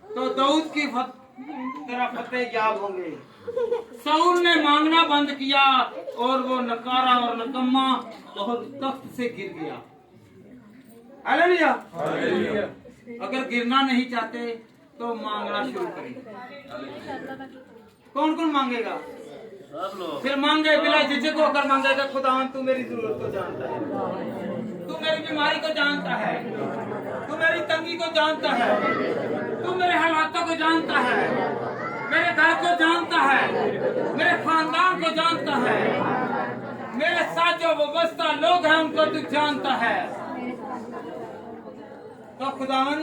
तो दाऊद की तरह फतेह याब होंगे। साउल ने मांगना बंद किया और वो नकारा और नकम्मा और तख्त से गिर गया। हालेलुया। अगर गिरना नहीं चाहते तो मांगना शुरू करें। कौन कौन मांगेगा? सब लोग। फिर मांगे बिना झिझक होकर मांगेगा, खुदावन तू मेरी जरूरत को जानता है, तू मेरी बीमारी को जानता है, तू मेरी तंगी को जानता है, तू मेरे हालातों को जानता है, मेरे घर को जानता है, मेरे खानदान को जानता है, मेरे साथ जो व्यवस्था लोग हैं उनको तू जानता है। तो खुदावन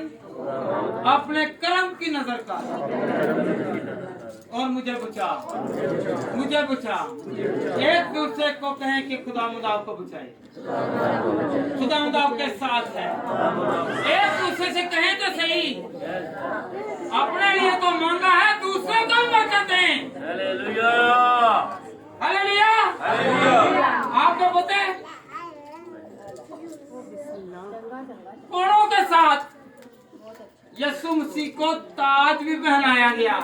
अपने कर्म की नजर का और मुझे बचा, मुझे बचा। एक दूसरे को कहें कि खुदावंद आपको बचाए, खुदावंद आपके साथ है। एक दूसरे से कहें तो सही, अपने लिए तो मांगा है, दूसरे को भी बरकत दें। हालेलुया। हालेलुया। आपको पता है कोड़ों के साथ यीशु मसीह को ताज भी पहनाया गया।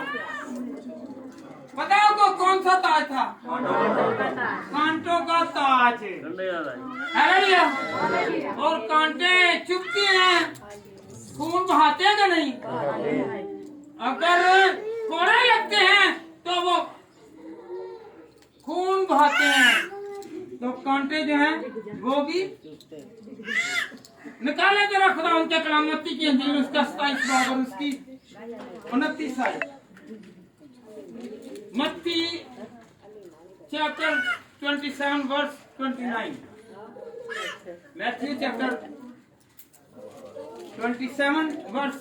पता है आपको कौन सा ताज था? कांटों का ताज। हालेलुया। और कांटे चुभती हैं, खून बहाते हैं कि नहीं? अगर कोड़े लगते हैं तो वो खून बहाते हैं, तो कांटे जो हैं वो भी निकाले। जरा खुदा उनके कलाम मत्ती की इंजील उसका 27 बाब और उसकी 29 आयत। मत्ती chapter 27 verse 29। Matthew chapter 27 verse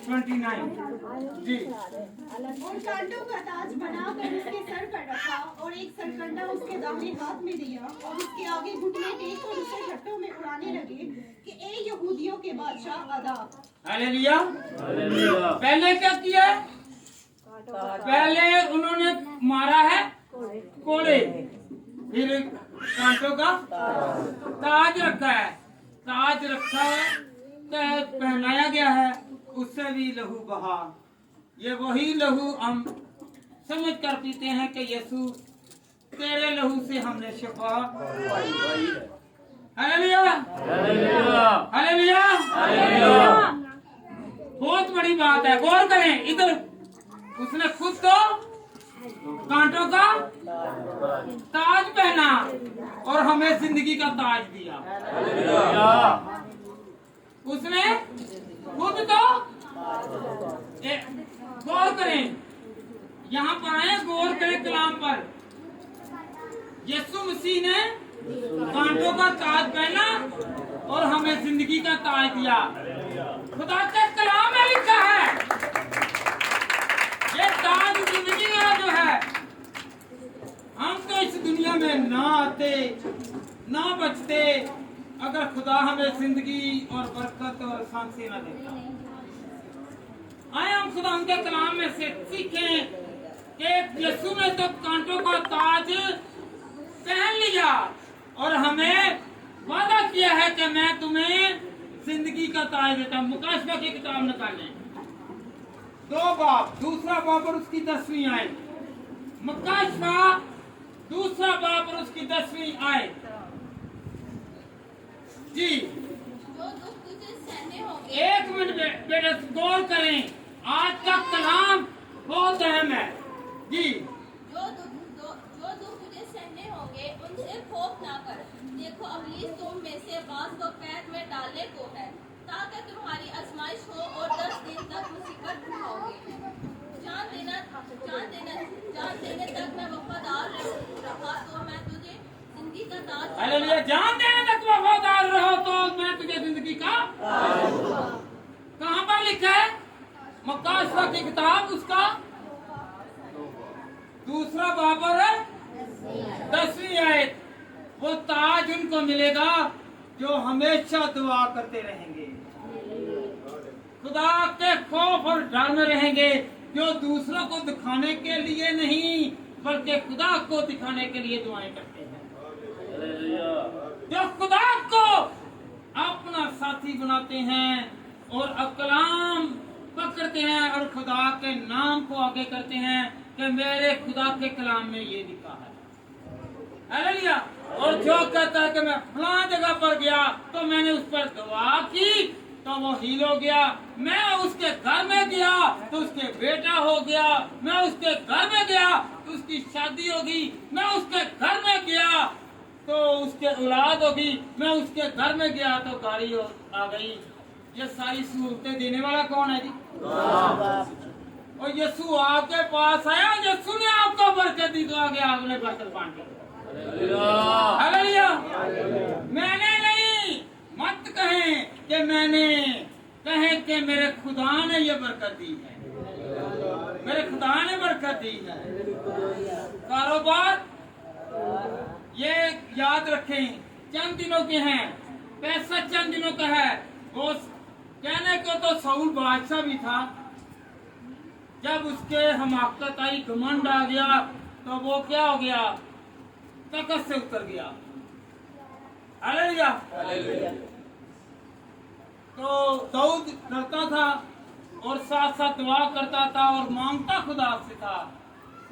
29 जी। उन कांटों का ताज बनाकर उसके सर पर रखा और एक सरकंडा उसके दाहिने हाथ में दिया और उसके आगे घुटने टेक कर उसे हट्टों में उड़ाने लगे कि ए यहूदियों के बादशाह आदाब। हालेलुया। हालेलुया। पहले क्या किया? पहले उन्होंने मारा है कोड़े, फिर कांटों का ताज रखा है, ताज रखा है, ताज पहनाया गया है, उससे भी लहू बहा। ये वही लहू हम समझ कर पीते हैं कि यीशु तेरे लहू से हमने शिफा पाई। हालेलुया। हालेलुया। हालेलुया। हालेलुया। बहुत बड़ी बात है, गौर करें। इधर उसने खुद तो कांटों का ताज पहना और हमें जिंदगी का ताज दिया। उसने खुद तो गौर करें, यहाँ पर आए, गौर करें कलाम पर। यीशु मसीह ने कांटों का ताज पहना और हमें जिंदगी का ताज दिया। खुदा के कलाम में लिखा है, ये ताज जिंदगी का जो है, हम तो इस दुनिया में ना आते ना बचते अगर खुदा हमें जिंदगी और बरकत और शांति न देता। आए हम खुदा उनके कलाम में से सीखें कि यीशु ने तो कांटों का ताज पहन लिया और हमें वादा किया है कि मैं तुम्हें जिंदगी का ताज देता हूँ। मुकाशवा की किताब निकालें, 2 बाब, दूसरा बाब और उसकी 10वीं आयत। मुकाशवा 2 बाब और उसकी 10वीं आयत जी। जो दुख तुझे सहने होंगे, एक मिनट बेटा गौर करें, आज का कलाम बहुत अहम है जी। जो दुख तुझे सहने होंगे उनसे खौफ ना कर। देखो अबलीस तुम में से बाज को कैद में डालने को है, ताकि तुम्हारी आजमाइश हो और 10 दिन तक मुसीबत उठाओगे। जान जान देने तक मैं वफादार रहा तो मैं तुझे जिंदगी का ताज हालेलुया। जान देने तक वफादार रहो तो मैं तुझे जिंदगी का कहाँ पर लिखा है? मक्का सूरा की किताब उसका 2 बाबर 10वीं आयत। वो ताज उनको मिलेगा जो हमेशा दुआ करते रहेंगे, खुदा के खौफ और डर में रहेंगे, जो दूसरों को दिखाने के लिए नहीं बल्कि खुदा को दिखाने के लिए दुआएं करते हैं, जो खुदा को अपना साथी बनाते हैं और कलाम पकड़ते हैं और खुदा के नाम को आगे करते हैं कि मेरे खुदा के कलाम में ये लिखा है। हालेलुया। और जो कहता है कि मैं फलां जगह पर गया तो मैंने उस पर दुआ की तो वो हील हो गया, मैं उसके घर में गया तो उसके बेटा हो गया, मैं उसके घर में गया तो उसकी शादी होगी, मैं उसके घर में गया तो उसके औलाद होगी, मैं उसके घर में गया तो गाड़ी आ गई। ये सारी सहूलतें देने वाला कौन है जी? और यीशु आपके पास आया, यीशु ने आपको बरकत दी तो आगे आपने बरकत बांटी। हालेलुया। मैंने नहीं, मत कहें कि मैंने, कहें कि मेरे खुदा ने ये बरकत दी है, मेरे खुदा ने बरकत दी है। कारोबार ये याद रखें चंद दिनों के हैं, पैसा चंद दिनों का है। वो कहने को तो साउल बादशाह भी था, जब उसके हमाकत आई, घमंड आ गया तो वो क्या हो गया? तकत से उतर गया। हालेलुया। तो दाऊद डरता था और साथ साथ दुआ करता था और मांगता खुदा से था,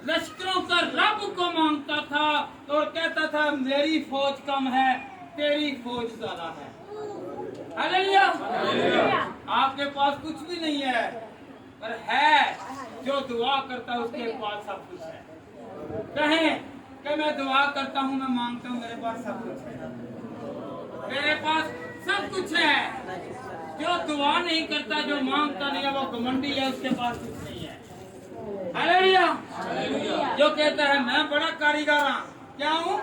लश्करों का रब को मांगता था और कहता था मेरी फौज कम है, तेरी फौज ज्यादा है। हालेलुया। आपके पास कुछ भी नहीं है पर है जो दुआ करता है उसके पास सब कुछ है। कहें कि मैं दुआ करता हूँ, मैं मांगता हूँ, मेरे पास सब कुछ है, मेरे पास सब कुछ है। जो दुआ नहीं करता, जो मांगता नहीं है, वो घमंडी है, उसके पास कुछ नहीं है। हालेलुया। जो कहता है मैं बड़ा कारीगर हूँ, क्या हूँ?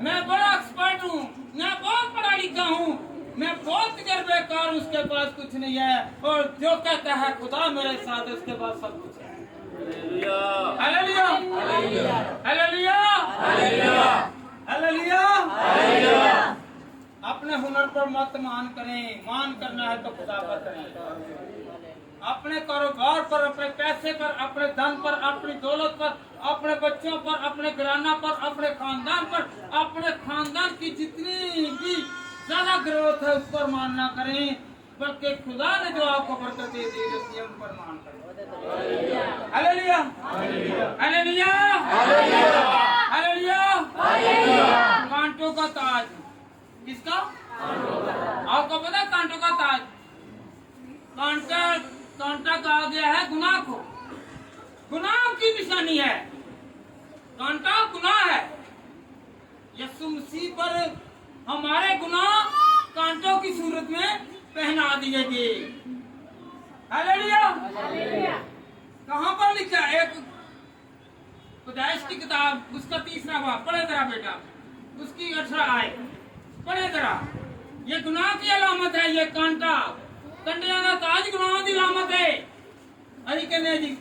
मैं बड़ा एक्सपर्ट हूँ, मैं बहुत पढ़ा लिखा हूँ, मैं बहुत तजर्बेकार हूँ, उसके पास कुछ नहीं है। और जो कहता है खुदा मेरे साथ है, उसके पास सब कुछ है। हालेलुया। हालेलुया। हालेलुया। अपने हुनर पर मत मान करें, मान करना है तो खुदा पर करें। अपने कारोबार पर, अपने पैसे पर, अपने धन पर, अपनी दौलत पर, अपने बच्चों पर, अपने घराना पर, अपने खानदान पर, अपने खानदान की जितनी भी ज्यादा ग्रोथ है उस पर मान ना करें, बल्कि खुदा ने जो आपको बरकत दे दी उसकी उन पर मान करें। हालेलुया। हालेलुया। हालेलुया। कांटों का ताज किसका? आपको पता है कांटों का ताज? कांटा कहा गया है गुनाह को, गुनाह की निशानी है। कांटा गुनाह है। यीशु मसीह पर हमारे गुनाह कांटों की सूरत में पहना दिए गए। हालेलुया। कहाँ पर लिखा है? एक पैदाइश की किताब उसका 3रा बाब पढ़े जरा बेटा, उसकी 18 आयत पढ़े जरा। ये गुनाह की अलामत है, ये कांटा कंडिया का ताज गुनाह की अलामत है। अरे कहने जी।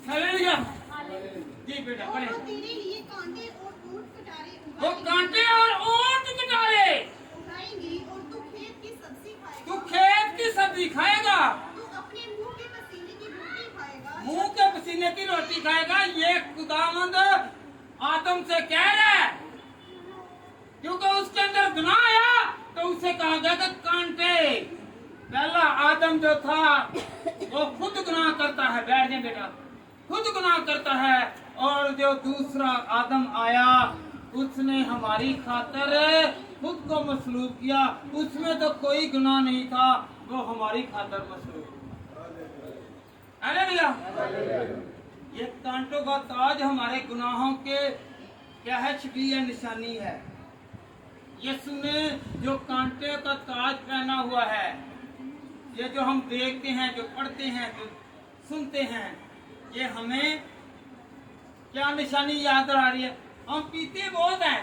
हालेलुया। जी बेटा पढ़े। तेरे लिए कांटे और ऊंट कटारे वो कांटे और ऊंट कटारे उगाएंगे और तू खेत की सब्जी खाएगा। तू खेत की सब्जी खाएगा, तू अपने मुंह के पसीने की रोटी खाएगा। मुंह के पसीने की रोटी खाएगा। ये खुदावंद आदम से कह रहा है, क्योंकि उसके अंदर गुनाह आया तो उसे कहा गया कि कांटे। पहला आदम जो था वो खुद गुनाह करता है, बैठ जाए बेटा, खुद गुनाह करता है। और जो दूसरा आदम आया उसने हमारी खातिर खुद को मसलूब किया, उसमें तो कोई गुनाह नहीं था, वो हमारी खातिर मसलूब। हालेलुया। ये कांटों का ताज हमारे गुनाहों के क्या है? छवि है, निशानी है। यीशु ने जो कांटे का ताज पहना हुआ है, ये जो हम देखते हैं, जो पढ़ते हैं, जो सुनते हैं, ये हमें क्या निशानी याद आ रही है? हम पीते बहुत हैं,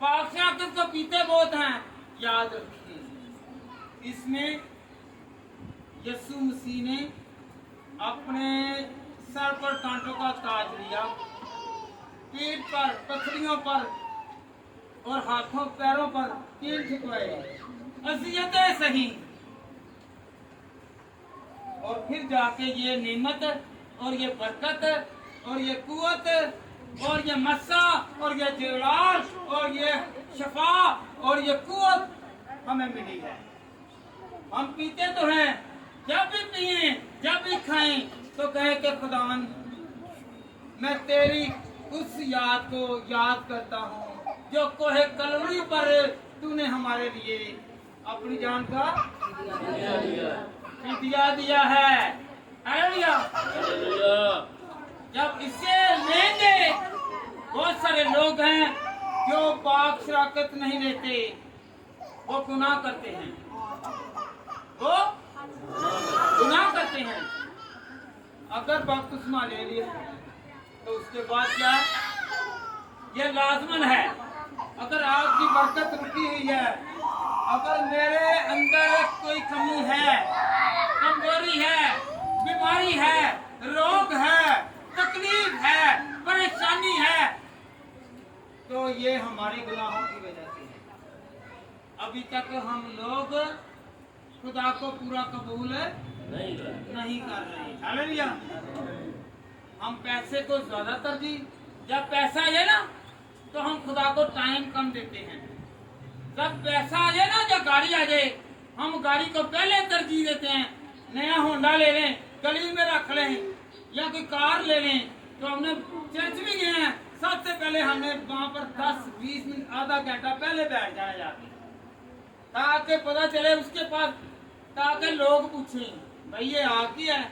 पाक शाकत को पीते बहुत हैं। याद रखिए, इसमें यीशु मसीह ने अपने सर पर कांटों का ताज लिया, पीठ पर, पथरियों पर और हाथों पैरों पर कील ठुकवाए, अज़ियतें सही, और फिर जाके ये नेमत और ये बरकत और ये कुव्वत और ये मस्सा और ये जलाल और ये शफा और ये कुव्वत हमें मिली है। हम पीते तो हैं, जब भी पिए, जब भी खाएं तो कहे कि खुदावन मैं तेरी उस याद को याद करता हूँ जो कोहे कलवरी पर तूने हमारे लिए अपनी जान का फिदिया दिया है। हालेलुया। जब इसे लेंगे, बहुत सारे लोग हैं जो पाक शराकत नहीं लेते, वो गुनाह करते हैं, वो गुनाह करते हैं। अगर बपतिस्मा ले लिए तो उसके बाद क्या, ये लाजमन है। अगर आपकी बरकत रुकी हुई है, अगर मेरे अंदर कोई कमी है, कमजोरी है, बीमारी है, रोग है, तकलीफ है, परेशानी है, तो ये हमारे गुनाहों की वजह से है। अभी तक हम लोग खुदा को पूरा कबूल नहीं कर रहे। हालेलुया। हम पैसे को ज्यादा तरजीह, जब पैसा आ जाए ना तो हम खुदा को टाइम कम देते हैं। जब पैसा आ जाए ना, जब गाड़ी आ जाए, हम गाड़ी को पहले तरजीह देते हैं। नया होंडा ले लें, गली में रख लें, या कोई कार ले लें। तो हमने चर्च भी गए हैं, सबसे पहले हमने वहाँ पर 10-20 मिनट, आधा घंटा पहले बैठ जाना जाके, ताकि पता चले उसके पास, ताकि लोग पूछें भाई ये आपकी है,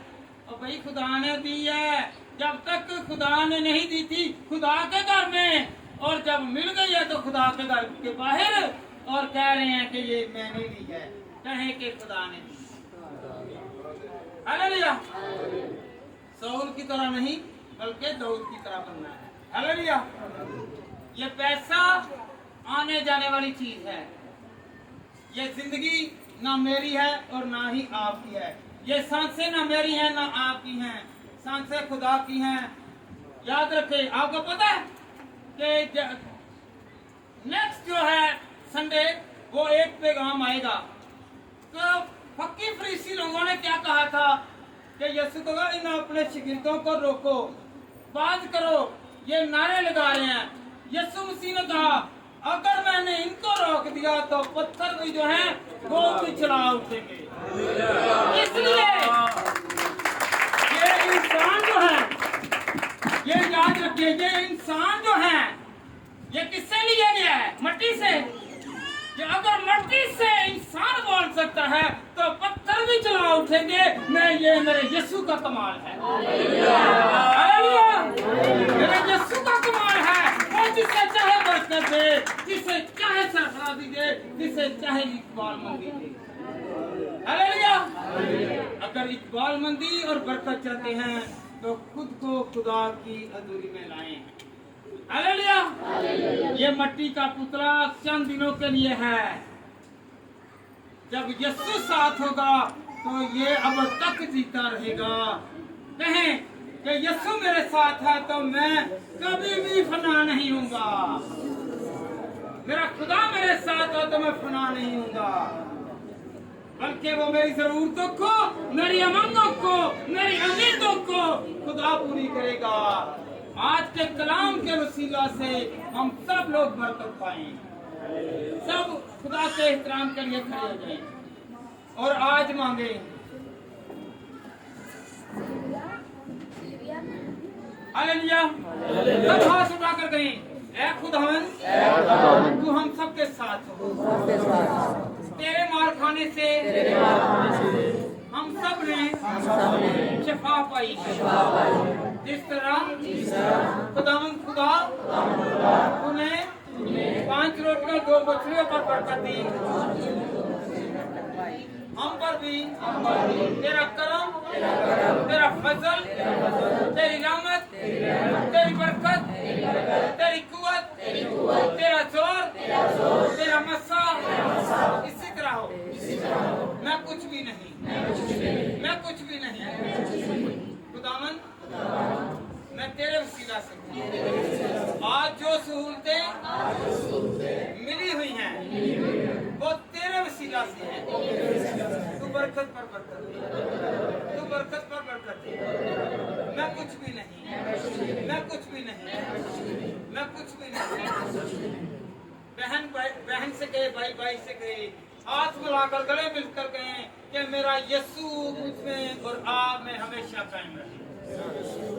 और भाई खुदा ने दी है। जब तक खुदा ने नहीं दी थी खुदा के घर में, और जब मिल गई है तो खुदा के घर के बाहर, और कह रहे हैं कि ये मैंने ली है, कहे कि खुदा ने दी। हालेलुया। सऊल की तरह नहीं बल्कि दाऊद की तरह बनना है। हालेलुया। ये पैसा आने जाने वाली चीज है। ये जिंदगी ना मेरी है और ना ही आपकी है। ये सांसें ना मेरी हैं ना आपकी हैं, सांसें खुदा की हैं। याद रखें, आपको पता है कि नेक्स्ट जो है संडे, वो एक पैगाम आएगा। तो फक्की फरीसी लोगों ने क्या कहा था कि यीशु को कहा इन अपने शिगिर्दों को रोको, बात करो, ये नारे लगा रहे हैं। यीशु मसीह ने कहा अगर मैंने इनको रोक दिया तो पत्थर भी जो है वो भी चला उठेंगे। इसलिए ये इंसान जो है, ये याद रखिए, ये इंसान जो है ये किससे लिया गया है? मट्टी से। कि अगर मट्टी से इंसान बोल सकता है तो पत्थर भी चला उठेंगे। मैं ये मेरे यीशु का कमाल है। हालेलुया। मेरे यीशु का कमाल है। वो जिसे चाहे बरकत दे, जिसे चाहे सरफराजी दे, जिसे चाहे इकबालमंदी दे। हालेलुया। अगर इकबालमंदी और बरकत चाहते हैं तो खुद को खुदा की हजूरी में लाएं। हालेलुया। ये मट्टी का पुतला चंद दिनों के लिए है। जब यीशु साथ होगा तो ये अब तक जीता रहेगा। कहें कि यीशु मेरे साथ है तो मैं कभी भी फना नहीं हूँगा। मेरा खुदा मेरे साथ हो तो मैं फना नहीं हूँगा, बल्कि वो मेरी जरूरतों को, मेरी अमंगों को, मेरी उम्मीदों को खुदा पूरी करेगा। आज के कलाम के वसीला से हम सब लोग बरकत पाएं, सब खुदा के एहतराम के लिए खड़े हो जाएं और आज मांगे। हालेलुया। सब हाथ उठाकर कहें ऐ खुदावन तू हम सब के साथ हो। तेरे मार खाने से हम सब ने शिफा पाई है। जिस तरह खुदावन खुदा उन्हें 5 रोटियां 2 मछलियों पर बरकत दी, हम पर भी तेरा करम, तेरा फजल, तेरी रहमत, तेरी बरकत, तेरी कुव्वत, तेरा जोर, तेरा मस्सा इसी तरह हो। मैं कुछ भी नहीं, मैं कुछ भी नहीं। खुदावन मैं तेरे वसीला से आज जो सहूलतें मिली हुई हैं वो तेरे वसीला से हैं। तू बरकत पर बरकत दे, तू बरकत पर बरकत दे। मैं कुछ भी नहीं, मैं कुछ भी नहीं, मैं कुछ भी नहीं। बहन से गए, भाई से गए, हाथ मिलाकर गले मिलकर गए कि मेरा यीशु मुझ में और आप में हमेशा कायम रहे।